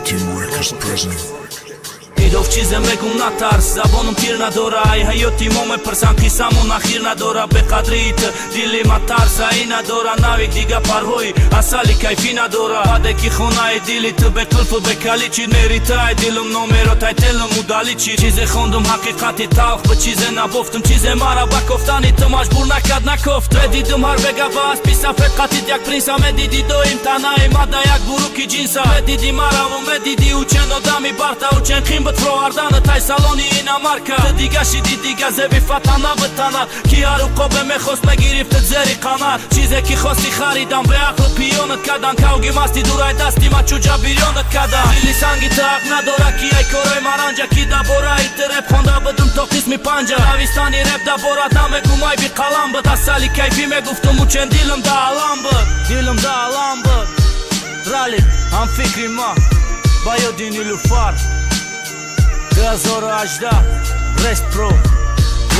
I-Team Records present. Իրով չիզեմ եկում նա տարս, զաբոնում տիրնա դորա Այ հայոտ իմոմ է պրսան կիսամուն ախիրնա դորա Բեխադրիտ, դիլի մատարս, այնա դորա Նավիկ դիգա պարհոյ, ասալի կայֆինա դորա Հադեկի խոնայի դիլի տբե կլպը բեկալի չի Ներիթա այ դիլում նոմերոտ այ տելում ուդալի չի Չիզ է խոնդում հակիқատի տաղ, բչիզ է նաբովտում Չիզ է մարաբակով տանի տմաշ բուրնակ ադնակով Տրեդի դում հարբեգավա ասպիսա ֆետ կատիտ յակ պրինսա Մեդիդի դոյիմ տանայի մադայակ բուրուքի ջինսա Մեդիդի մարավում, մեդիդի ուչեն օդամի բարտա ուչեն խիմ բտրո Ardana taj saloni i na marka Të diga shi di diga zebi fatana vëtana Ki haru kobe me khos me girif të dzeri kanar Qize ki khosti kharidan be aklu pionët kadan Kaugi masti duraj dasti ma quja birionët kadan Lili sangi të akna dora ki aj koroj maranja Ki da bora i të rep honda bëdëm tokis mi panja Avistani rep da bora ta me kumaj bi kalam bët Asali kajfi me guftu mu qen dilëm da alam bët Dilëm da alam bët Ralit, am fikri ma Bajo dini lufar Gazora ajda, rest pro,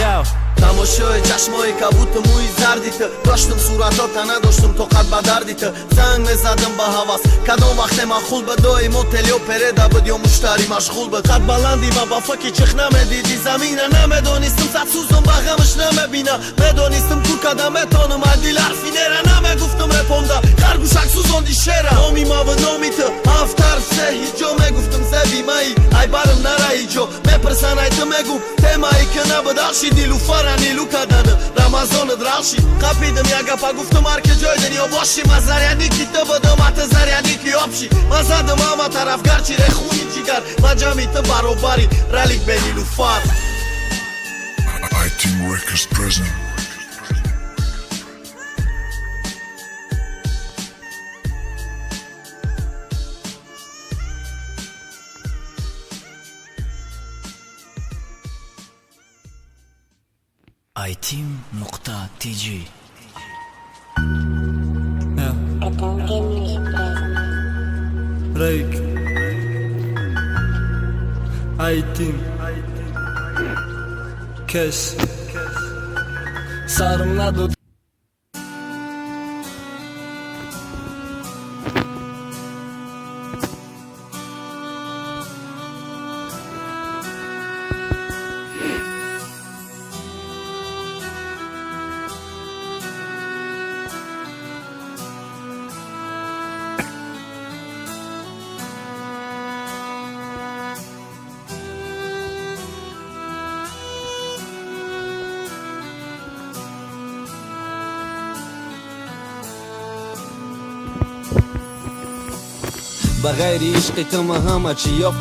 yav Тамошои чашмои кабуту муи зардиту Доштум суратота, надоштум тоқат ба дардиту Занг мезадам ба ҳавас Кадом вақте махул ба доим отели опереда буд ё муштари машғул буд Қад баланди ва ба факи чих намедиди замина Намедонистум сад сузум ба ғамш намебина Медонистум куркада метонум адил ҳарфи нера Намегуфтум репонда харгушак сузонди шера Номи ма ва номи ту афтар се ҳиҷо Мегуфтум зеби маи ай барым нара ҳиҷо Мепрсан ай ту мегу темаи ки набуд ахши дилуфара Нилу каданы Рамазоны дралши Капидым яга пагуфтум арке ҷойден ё боши Ма зарядники ту будум а ту зарядники обши Ма задым ама тарафгарчи рехуни ҷигар Ма ҷамъи ту баробари ралик бе нилуфар I-Team Records present. I-Team.tg Rake I-Team Cash Sarımla do بغیر عشق تو ما همه چی یافتم